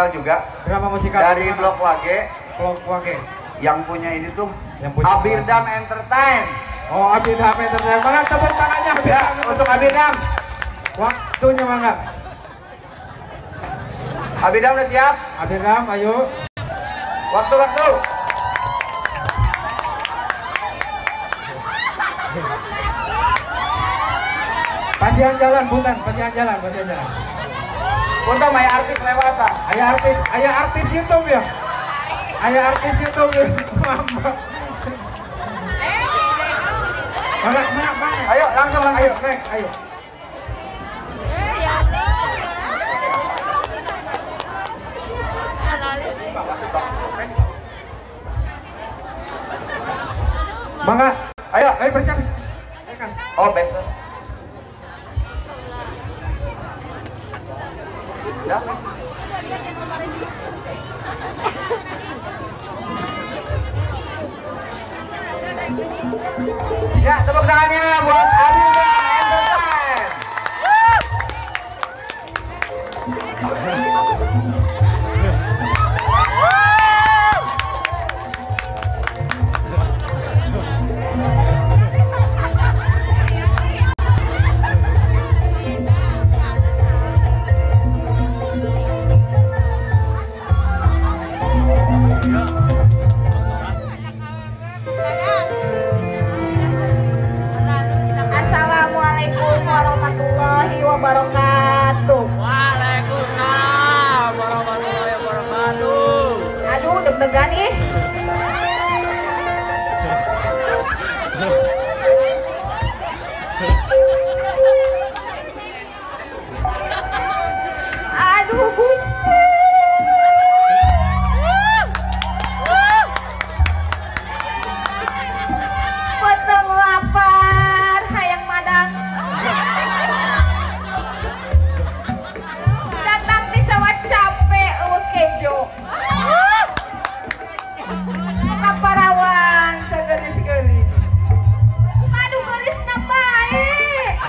musikal juga. Drama musikal dari Blok Wage. Blok Wage. Yang punya ini tuh Abirdam Entertain. Oh, Abirdam Entertain. Mangga tepuk tangannya. Ya, untuk Abirdam. Waktunya mangga. Abirdam udah siap? Abirdam, ayo. Waktu. Pasihan jalan, bukan pasihan jalan. Untuk main artis lewatan. Ayah artis YouTube ya. Ayah artis YouTube ya. Mama. Mana. Ayo langsung. Ayo, Neng, ayo. Mangga. Ayo bersiap. Oh, betul. Ya. Ya, tepuk tangannya buat Abirdam Entertain. Assalamualaikum warahmatullahi wabarakatuh. Waalaikumsalam warahmatullahi wabarakatuh. Aduh, deg-degan ih. Aduh, Gusti. Potong lapar, hayang madang. Datang di sawah capek, kejo. Kaparawan, segelis-gelis. Aduh, gelis na baik.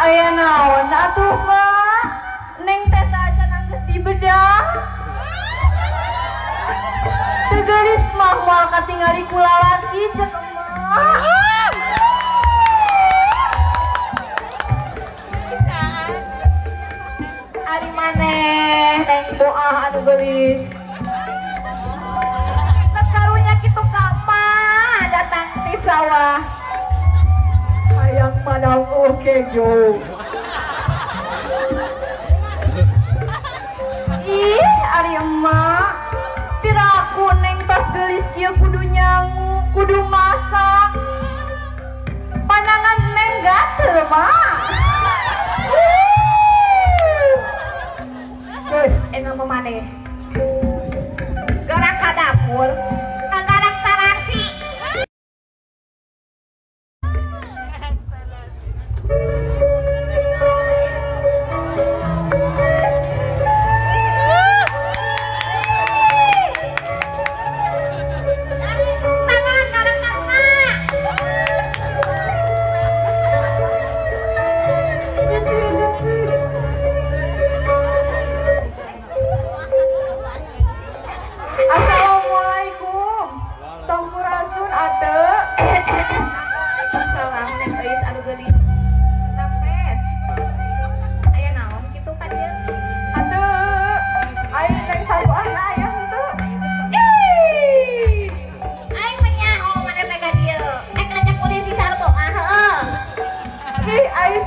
Aya naon atuh mah, Neng teh aja nangis di bedah. Tegelis mah moal katingali ku lalaki ceuk mah. Ari maneh Neng doa anu geulis. Karunya kitu ka mah datang ti sawah. Hayang madang kejo. Ih, ari emak piraku Neng tos geulis kieu kudu nyangu, kudu masak. Panangan Neng gatel mah. Geus enam maneh. Gerak ka dapur, ngagarak tarasi.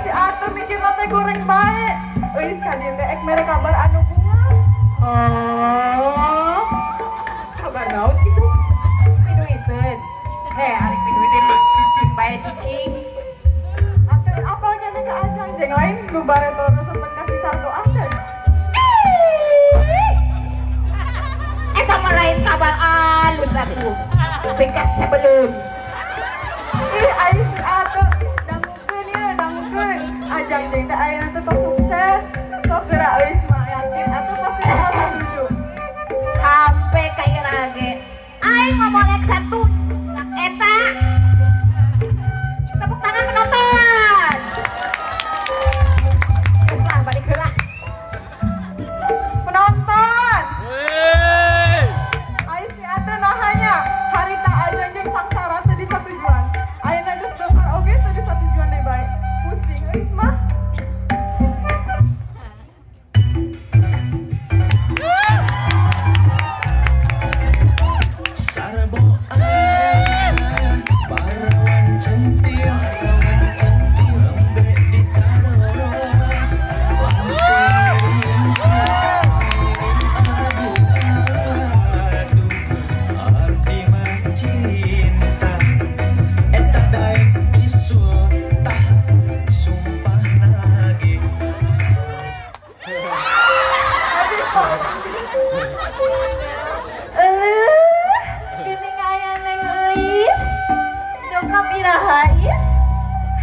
si Atur mikir teh goreng baik. Euis ka dieu teh ek mere kabar anu bunga. Oh. Kabar naon kitu? Pinuiteun. Ari pinuiteun cicing bae cicing. Atur apal nya ka ajang jeung lain nu bare terus sempat kasih saldo Atur. Eta mah lain kabar alus atuh. Bekas sebelum. Ih, ai si Atur dangukeun ieu, dangukeun. Ajang jeung teh ayeuna teh tos sukses. Sok geura euis mah yakin Atur pasti bakal setuju. Sampai ka ieu lagi. Aing ngomong ek satu. Eta. Tepuk tangan penonton. Geus lah balik heula. Penonton. Wih. Ai si Atur nahanya harita ajang jeung sangsara teh di satujuan. Ayeuna geus dongkar oge teh di satujuan deui bae. Pusing euis mah. Geuning aya Neng Euis. Dongkap iraha Is.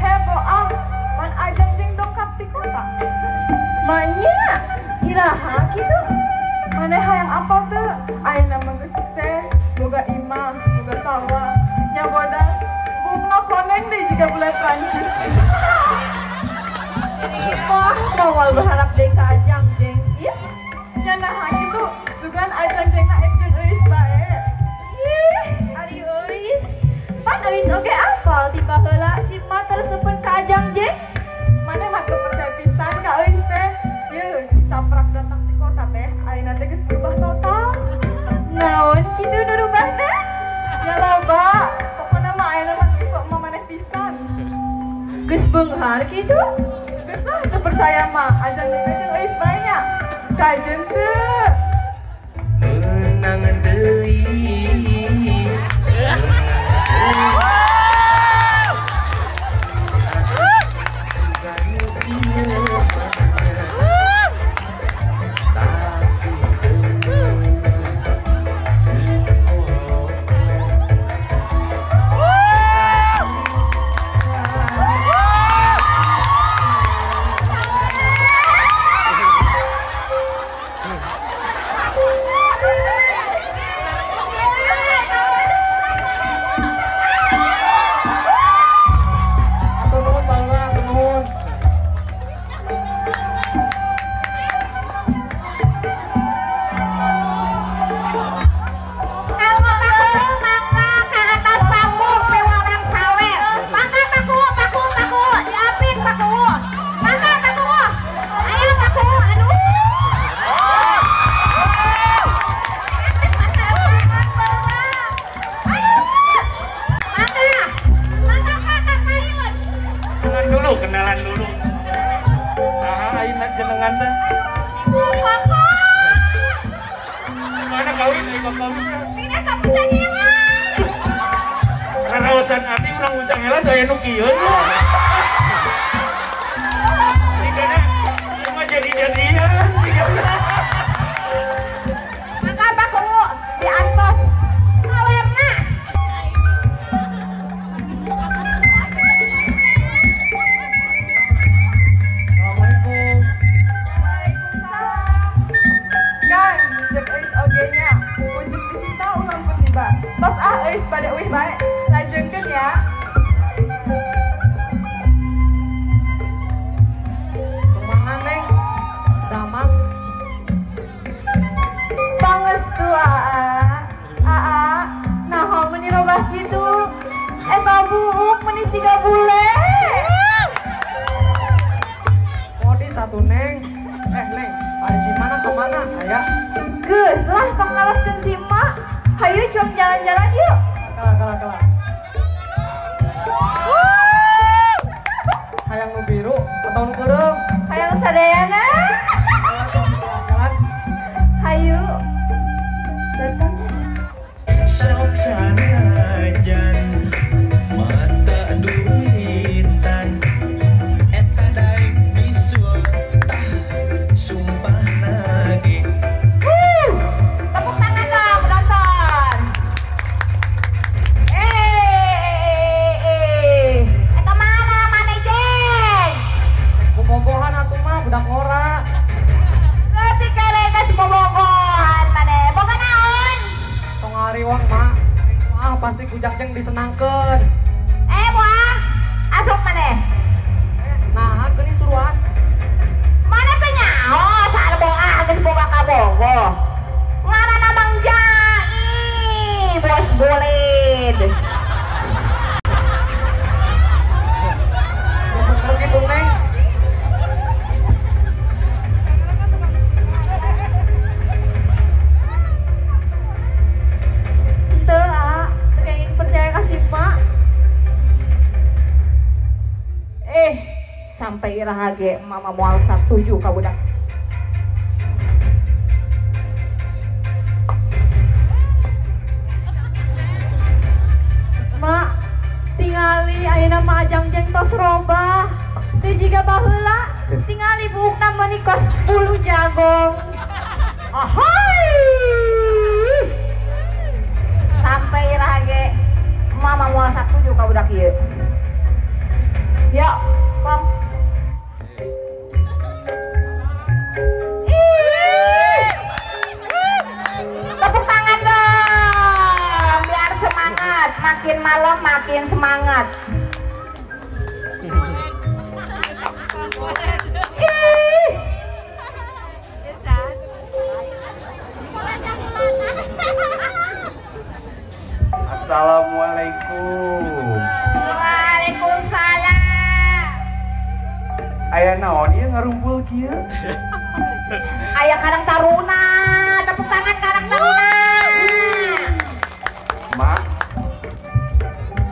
Heboh ah, pan ajang jeung dongkap ti kota. Manya, iraha kitu. Maneh hayang apal teu? Ayeuna mah geus sukses, boga imah, boga sawah, nya bodas. Bungna koneng deui jiga bulan Prancis. Wah, moal berharap deui ka ajang jeung Is. Nya naha kitu, sugan ajang jeung ek jeung Euis bae. Ih, ari Euis. Pan Euis oge apal tiba heula si mah terseupeun ka ajang jeung. Maneh mah teu percaya pisan ka Euis teh. Yeuh, saprak datang ti kota teh, ayeuna teh geus berubah total. Naon kitu nu rubahna? Ya loba, pokona mah ayeuna mah tipe mah maneh pisan. Geus beunghar kitu? Geus lah teu percaya mah, ajang jeung Euis bae nya. Kajeun teu. Menang deui. Kenalan dulu. Saha ayeuna jenengan teh? Mana kawin deui kok kawin? Ini saputra nyewa. Karaosan abdi urang uncang heula teu aya nu kieu. Dikana ieu mah jadi-jadian. Maka baku diantos. Awerna. Assalamualaikum. Waalaikumsalam. Kan, jeung Euis oge nya. Ujug dicinta ulang pun tiba. Tos Euis bade euih bae. Lajengkeun ya. Kumaha Neng? Damang. Pangestu Aa. Naho meuni robah kitu? Eta buuk meuni siga bule. Kodi satu Neng. Neng, ada si mana kemana? Aya. Geus lah pangalaskeun si Mak. Hayu cum jalan-jalan yuk. Kalah. Hayang nu biru atau nu keureup? Hayang sadayana. Jalan. Hayu. Datang. Sok sanajan mata duitan eta daek bisul tah sumpah nage. Tepuk tangan dong penonton. Kemana mana jeng? Bobogohan atuh mah budak ngora. Leutik kere geus bobogohan mana? Boga naon? Tong ngariwang mah. Ah pasti kujak jeung disenangkeun. Moah, asup mana? Nah, geuning suruhan. Mana teh nyaho saat boah geus boga ka bogo. Ngaranna Mang Jai, bos bulid. Bener gitu Neng. Teu ah, kayaknya percaya kasih mak. Sampai iraha ge mama moal satuju ka budak. Mak, tingali ayeuna mah ajang jeng tos robah. Teu jiga baheula, tingali buukna meuni kos 10 jagong. Ahoy! Sampai iraha ge mama moal satuju ka budak ieu. Yuk, kom. Tepuk tangan dong, biar semangat. Makin malam makin semangat. Ih. Assalamualaikum. Waalaikumsalam. Aya naon ieu ngarumpul kieu? Aya Karang Taruna, tepuk tangan Karang Taruna. Mak.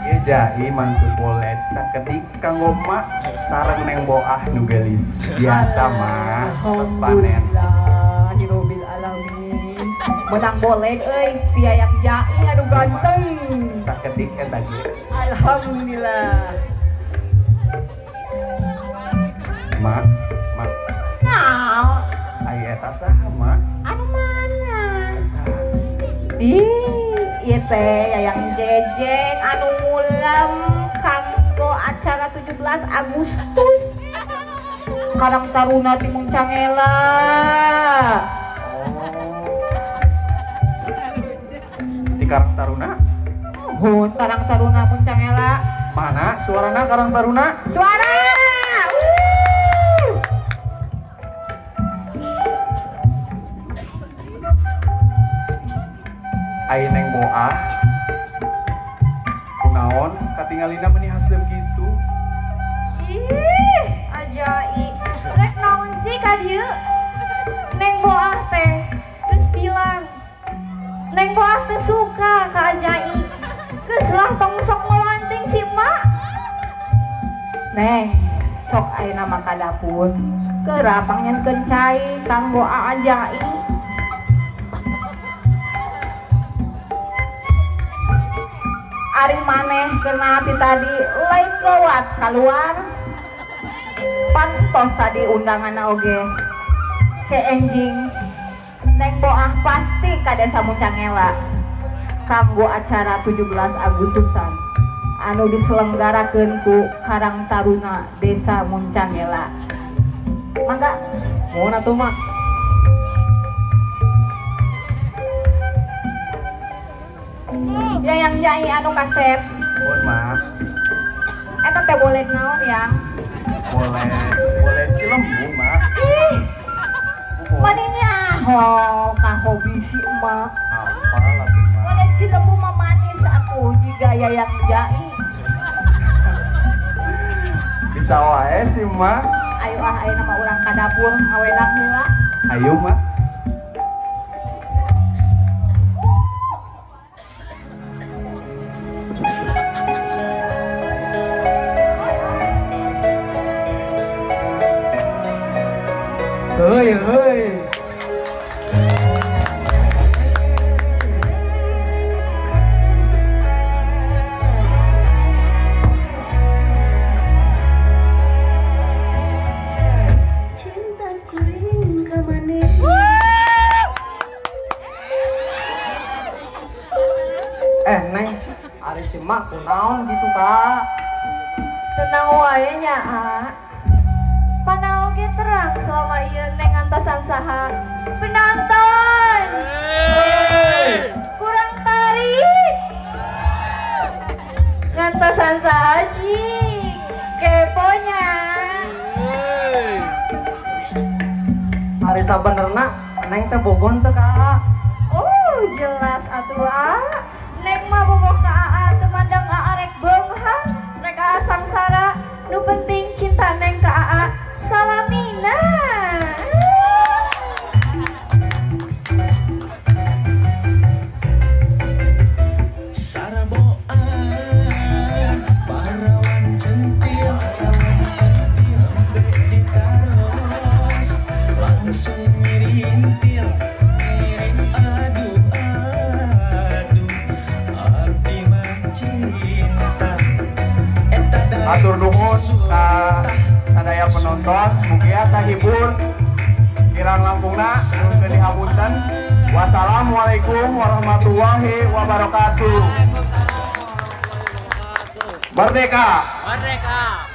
Ieu Jai mangku bolet sakedik kanggo mak sareng neng boah nu geulis. Biasa mak, tos panen. Alhamdulillahirobbil alamin. Menang boleh euy, piayang Jai anu ganteng. Sakedik eta ge. Alhamdulillah. Mak, mak, Nah, aya eta saha mak? anu mana? Ieu teh yayang jejeng anu ngulem kanggo acara 17 Agustus. Karang Taruna ti Mung Cangela. Di Karang Taruna? Hun, Karang Taruna Mung Cangela. Mana suarana Karang Taruna? Juara! Aya neng boah. Kunaon katingalina meuni haseup gitu? Ih, ajaib. Rek naon sih ka dieu? Neng Boah teh geus bilang. Neng Boah teh suka ka ajaib. Geus lah tong sok ngolonting si mak. Neng, sok ayeuna mah ka dapur. Keura pangnyenkeun cai kanggo ajaib. Ari maneh kena ti tadi lain lewat keluar pantos tadi undangan oge ke enjing Neng Boah pasti ka desa Mung Cangela kanggo acara 17 Agustusan anu diselenggarakeun ku Karang Taruna Desa Mung Cangela. Mangga Mohon atuh mak. yang Jai anu kasep Mohon mak. eta teh boleh naon yang Boleh cilembu mak. maninya ho ka hobi si emak Apa lah tuh mak? boleh cilembu mah manis aku juga yayang Jai. Bisa wae sih mak. Ayo ayo nama urang ka dapur awelang heula. Ayo mak. Heuy. Cintaku ring ka manis. Neng, ari si mak kunaon gitu kak? Tenang wae nya, A. Panaon ge terang selama ieu neng ngantosan saha? Penonton. Kurang tarik. Ngantosan saha cing? Keponya. Ari sabenerna neng teh bogon teu kak? Oh, jelas atuh, A. Neng mah boboh ka AA teu mandang AA rek beunghang, rek AA sangsara. Nu penting cinta neng ka AA salamina. Saraboan parawan centil be ditaros langsung ngirintil ngiring aduh abdi mah cinta eta Atur nuhun ka sadaya penonton, mugia tahibur kirang langkungna nuhun teu dihapunten. Wassalamualaikum warahmatullahi wabarakatuh. Merdeka. Merdeka.